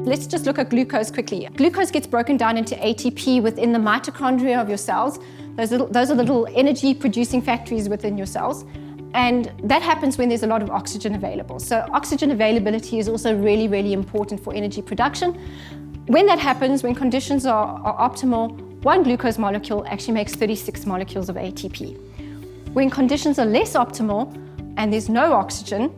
let's just look at glucose quickly. Glucose gets broken down into ATP within the mitochondria of your cells. Those are little energy producing factories within your cells. And that happens when there's a lot of oxygen available. So oxygen availability is also really, really important for energy production. When that happens, when conditions are optimal, one glucose molecule actually makes 36 molecules of ATP. When conditions are less optimal and there's no oxygen,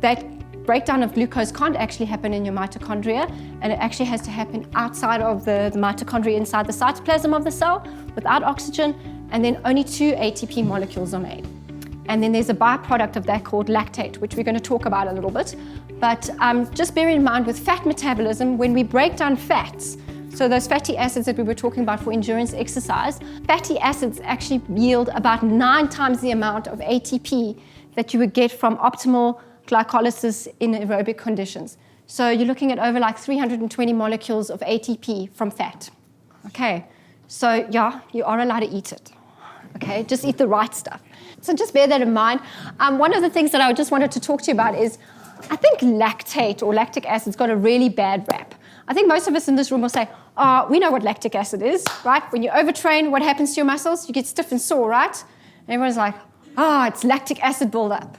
that breakdown of glucose can't actually happen in your mitochondria, and it actually has to happen outside of the mitochondria, inside the cytoplasm of the cell, without oxygen, and then only 2 ATP molecules are made. And then there's a byproduct of that called lactate, which we're going to talk about a little bit. But just bear in mind with fat metabolism, when we break down fats, so those fatty acids that we were talking about for endurance exercise, fatty acids actually yield about 9 times the amount of ATP that you would get from optimal glycolysis in aerobic conditions. So you're looking at over like 320 molecules of ATP from fat. Okay, so yeah, you are allowed to eat it. Okay, just eat the right stuff. So just bear that in mind. One of the things that I just wanted to talk to you about is, I think lactate or lactic acid's got a really bad rap. I think most of us in this room will say, oh, we know what lactic acid is, right? When you overtrain, what happens to your muscles? You get stiff and sore, right? And everyone's like, oh, it's lactic acid buildup.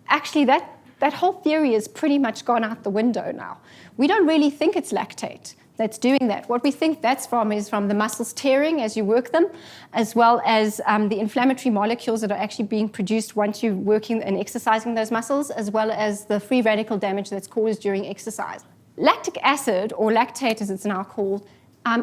Actually, that whole theory has pretty much gone out the window now. We don't really think it's lactate that's doing that. What we think that's from is from the muscles tearing as you work them, as well as the inflammatory molecules that are actually being produced once you're working and exercising those muscles, as well as the free radical damage that's caused during exercise. Lactic acid, or lactate as it's now called,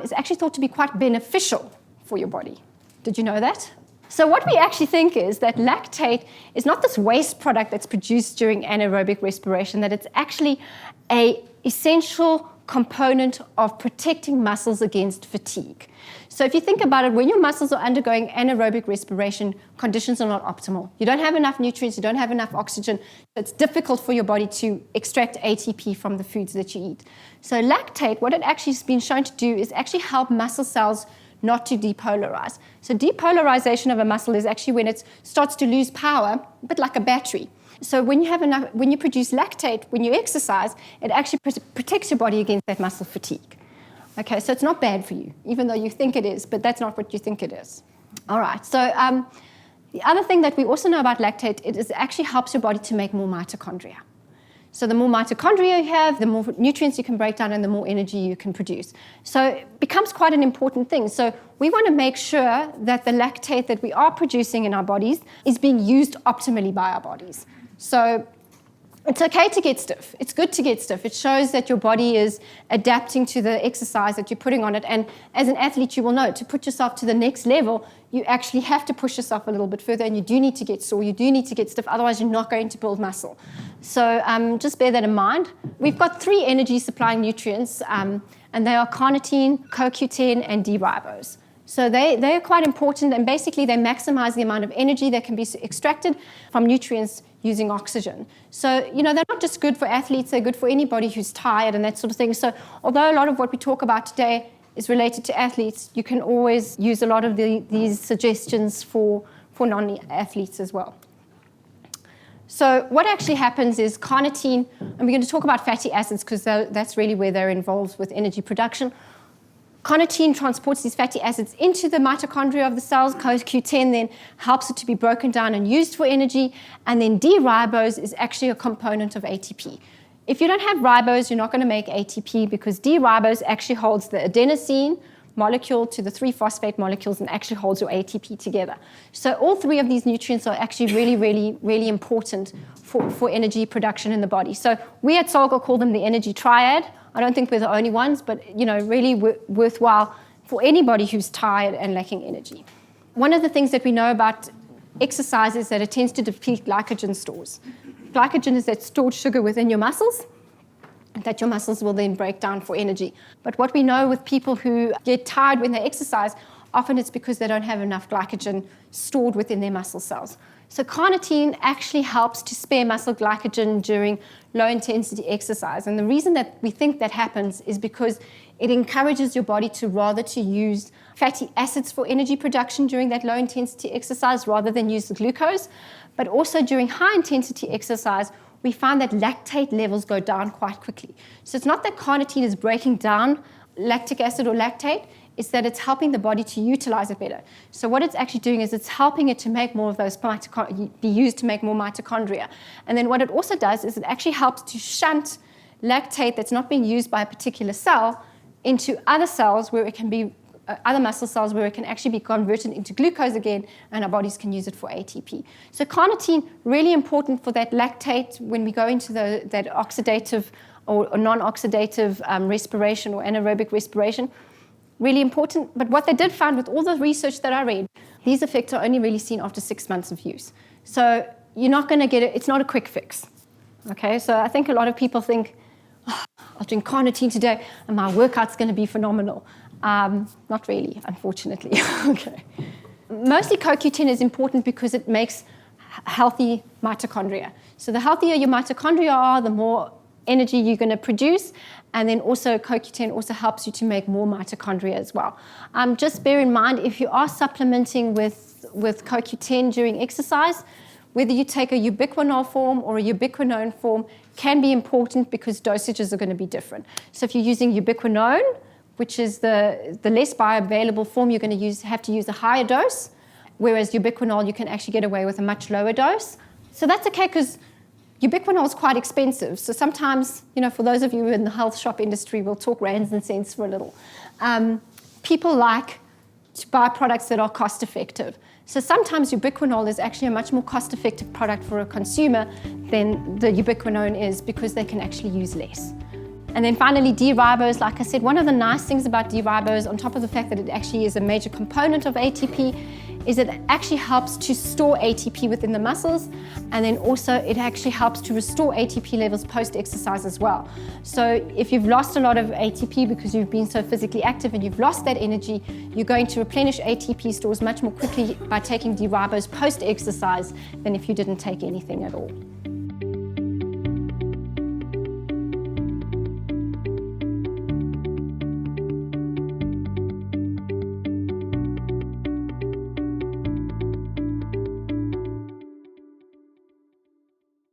is actually thought to be quite beneficial for your body. Did you know that? So what we actually think is that lactate is not this waste product that's produced during anaerobic respiration, that it's actually an essential component of protecting muscles against fatigue. So if you think about it, when your muscles are undergoing anaerobic respiration, conditions are not optimal. You don't have enough nutrients, you don't have enough oxygen. It's difficult for your body to extract ATP from the foods that you eat. So lactate, what it actually has been shown to do is actually help muscle cells not to depolarize. So depolarization of a muscle is actually when it starts to lose power, a bit like a battery. So when you produce lactate, when you exercise, it actually protects your body against that muscle fatigue. Okay, so it's not bad for you, even though you think it is, but that's not what you think it is. All right, so the other thing that we also know about lactate, it actually helps your body to make more mitochondria. So the more mitochondria you have, the more nutrients you can break down and the more energy you can produce. So it becomes quite an important thing. So we want to make sure that the lactate that we are producing in our bodies is being used optimally by our bodies. So it's okay to get stiff. It's good to get stiff. It shows that your body is adapting to the exercise that you're putting on it. And as an athlete, you will know, to put yourself to the next level, you actually have to push yourself a little bit further, and you do need to get sore, you do need to get stiff, otherwise you're not going to build muscle. So just bear that in mind. We've got 3 energy-supplying nutrients, and they are carnitine, CoQ10, and D-ribose. So they are quite important, and basically they maximize the amount of energy that can be extracted from nutrients using oxygen. So, they're not just good for athletes, they're good for anybody who's tired and that sort of thing. So although a lot of what we talk about today is related to athletes, you can always use a lot of these suggestions for non-athletes as well. So what actually happens is carnitine, and we're going to talk about fatty acids because that's really where they're involved with energy production. Carnitine transports these fatty acids into the mitochondria of the cells. CoQ10 then helps it to be broken down and used for energy. And then D-ribose is actually a component of ATP. If you don't have ribose, you're not going to make ATP because D-ribose actually holds the adenosine molecule to the 3-phosphate molecules and actually holds your ATP together. So all 3 of these nutrients are actually really, really, really important for energy production in the body. So we at Solgar call them the energy triad. I don't think we're the only ones, but really worthwhile for anybody who's tired and lacking energy. One of the things that we know about exercise is that it tends to deplete glycogen stores. Glycogen is that stored sugar within your muscles that your muscles will then break down for energy. But what we know with people who get tired when they exercise, often it's because they don't have enough glycogen stored within their muscle cells. So carnitine actually helps to spare muscle glycogen during low-intensity exercise. And the reason that we think that happens is because it encourages your body to use fatty acids for energy production during that low-intensity exercise rather than use the glucose. But also during high-intensity exercise, we find that lactate levels go down quite quickly. So it's not that carnitine is breaking down lactic acid or lactate, it's that it's helping the body to utilize it better. So what it's actually doing is it's helping it to make more of those be used to make more mitochondria. And then what it also does is it actually helps to shunt lactate that's not being used by a particular cell into other cells where it can be other muscle cells where it can actually be converted into glucose again, and our bodies can use it for ATP. So carnitine, really important for that lactate when we go into that oxidative or non-oxidative respiration or anaerobic respiration. Really important. But what they did find with all the research that I read, these effects are only really seen after 6 months of use. So you're not going to get it. It's not a quick fix. Okay, so I think a lot of people think, oh, I'll drink carnitine today and my workout's going to be phenomenal. Not really, unfortunately. Okay. Mostly CoQ10 is important because it makes healthy mitochondria. So the healthier your mitochondria are, the more energy you're going to produce, and then also CoQ10 also helps you to make more mitochondria as well. Just bear in mind, if you are supplementing with CoQ10 during exercise, whether you take a ubiquinol form or a ubiquinone form can be important because dosages are going to be different. So if you're using ubiquinone, which is the less bioavailable form, you're going to have to use a higher dose, whereas ubiquinol, you can actually get away with a much lower dose. So that's okay because ubiquinol is quite expensive. So sometimes, for those of you in the health shop industry, we'll talk rands and cents for a little. People like to buy products that are cost effective. So sometimes ubiquinol is actually a much more cost effective product for a consumer than the ubiquinone is because they can actually use less. And then finally, D-ribose, like I said, one of the nice things about D-ribose, on top of the fact that it actually is a major component of ATP, is that it actually helps to store ATP within the muscles, and then also it actually helps to restore ATP levels post-exercise as well. So if you've lost a lot of ATP because you've been so physically active and you've lost that energy, you're going to replenish ATP stores much more quickly by taking D-ribose post-exercise than if you didn't take anything at all.